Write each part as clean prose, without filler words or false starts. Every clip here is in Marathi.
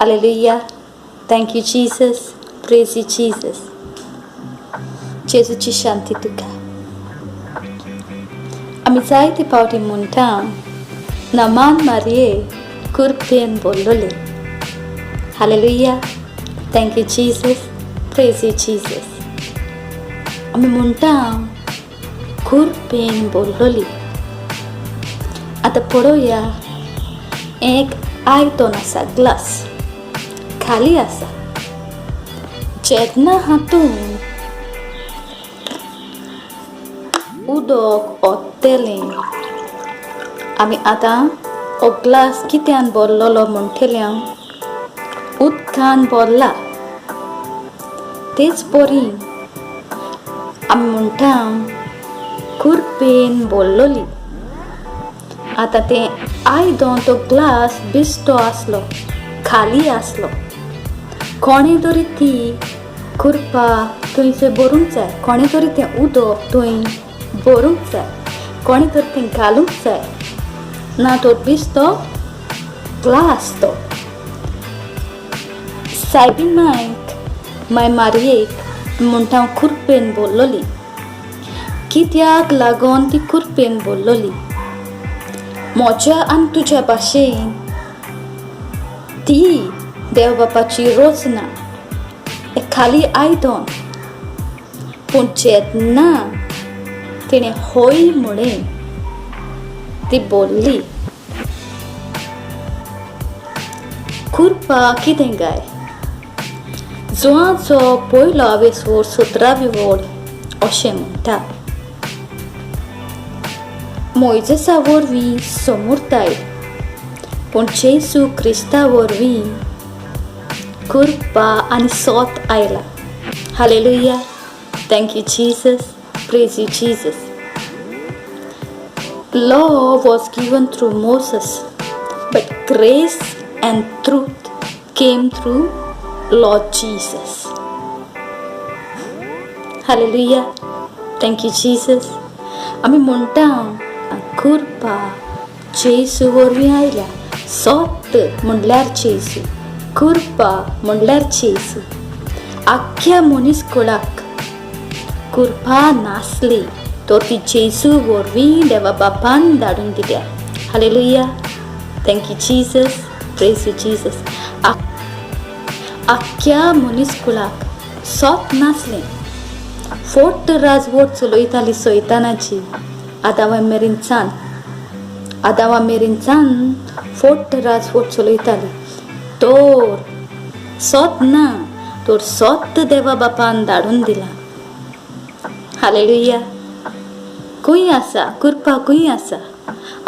Hallelujah. Thank you, Jesus. Praise you, Jesus. जेजूची शांती तुका. आमी जायते पावटी म्हणटा नमान मारये कुरपेन बोल्लोले. Hallelujah. Thank you, Jesus. Praise you, Jesus. आमी म्हणटा कुरपेन बोल्लोली. आता पळोवया एक आयदन आसा ग्लास खाली आसा. जेन्ना हातून उदक ओतलें आमी आतां हो ग्लास कित्यान भरलोलो म्हणटलें उदकान भरला. तेच परी आमी म्हणटा कुरपेन भरलोली. आतां तें आयदन तो ग्लास बिस्तो आसलो, खाली आसलो. कोणे तरी ती कुरपा थंयसर भरूंक जाय. कोणे तरी तें उदक थंय भरूंक जाय. कोणे तरी तें घालूंक जाय. ना तो बिस्तो ग्लास तो. सायबीन नायक माय मारयेक म्हणटा कुरपेन भरलोली. कित्याक लागून ती कुरपेन भरलोली? म्हज्या आनी तुज्या भाशेन ती देव बापाची रोजना एक खाली आयदन. पूण जेन्ना तिणें होय म्हणून ती बोल्ली. कुरपा कितें गाय? जुआंचो पयलो आवेसोर 17वी वड अशें म्हणटा. मोइजेसा वरवीं समोरताय पूण जेजू क्रिस्ता वरवीं कुरपा आनी सोत आयला. Hallelujah. Thank you, Jesus. Praise you, Jesus. Law was given through Moses, but grace and truth came through Lord Jesus. Hallelujah. Thank you, Jesus. आमी म्हणटा कुरपा जेजू वरवीं आयल्या. सोत म्हणल्यार जेजू, कुरपा म्हणल्यार जेजू. आख्या मनीसकुळाक कुरपा नासली तो ती जेजू वरवीं देवा बापान धाडून दिल्या. Hallelujah. Thank you, Jesus. Praise you, Jesus. आख्या मनीसकुळाक सोत नासलें. फोर्ट राजवट चलयताली सैतानाची आदामा मेरेनच्यान फोर्ट राजवट चलयताली. तोर सोत ना, तोर सोत देवा बापान धाडून दिला. Hallelujah. खंय आसा कुरपा? खंय आसा?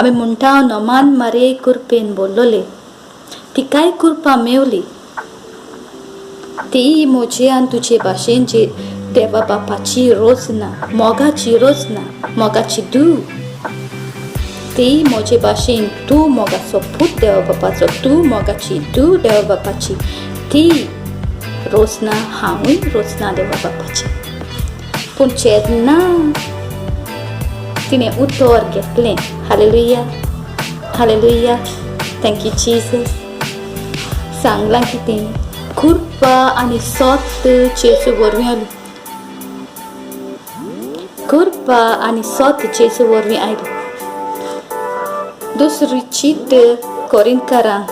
आमी म्हणटा नमान मारे कुरपेन बोल्लोले. ती काय कुरपा मेवली? ती म्हजे आनी तुजे भाशेन जी देवा बापाची रोजना, मोगाची रोजना, मोगाची धूव. ती म्हजे भाशेन तूं मोगाचो पूत देवा बापाचो, तूं मोगाची धूव देवा बापाची. ती रोजना हांवूय रोजना देवा बापाची. पूण जेन्ना तिणें उतर घेतलें. Hallelujah. Hallelujah. Thank you, Jesus. सांगलां कितें? कुरपा आनी सोत जेजू वरवीं आयली. कुरपा आनी सोत जेजू वरवीं आयली. दुसरी चीट कोरिंथकारांक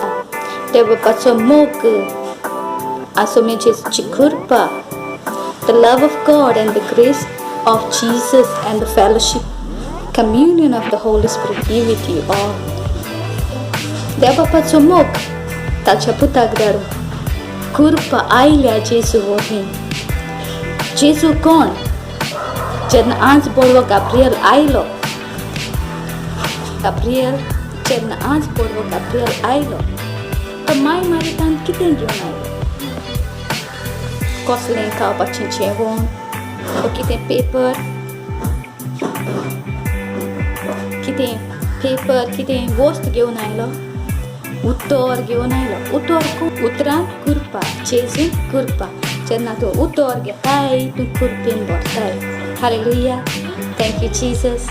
देवा बापाचो मोग आसोमे जेजूची कुरपा. The love of God and the grace of Jesus and the fellowship, communion of the Holy Spirit be with you all. देवा बापाचो मोग ताच्या पुताक धाडून कुरपा आयल्या जेजू वरवीं. जेजू कोण? जेन्ना आज बोडवो गाब्रियल आयलो, जेन्ना आज बोडवो गाब्रियल आयलो तो माय मारितान कितें घेवन आयलो? कसलें खावपाचें जेवण वा कितें पेपर, कितें वस्त घेवन आयलो? उतर घेवन आयलो. उतरान कुरपा, जेजू कुरपा. जेन्ना तूं उतर घेताय तूं कुरपेन भरताय. Hallelujah. Thank you, Jesus.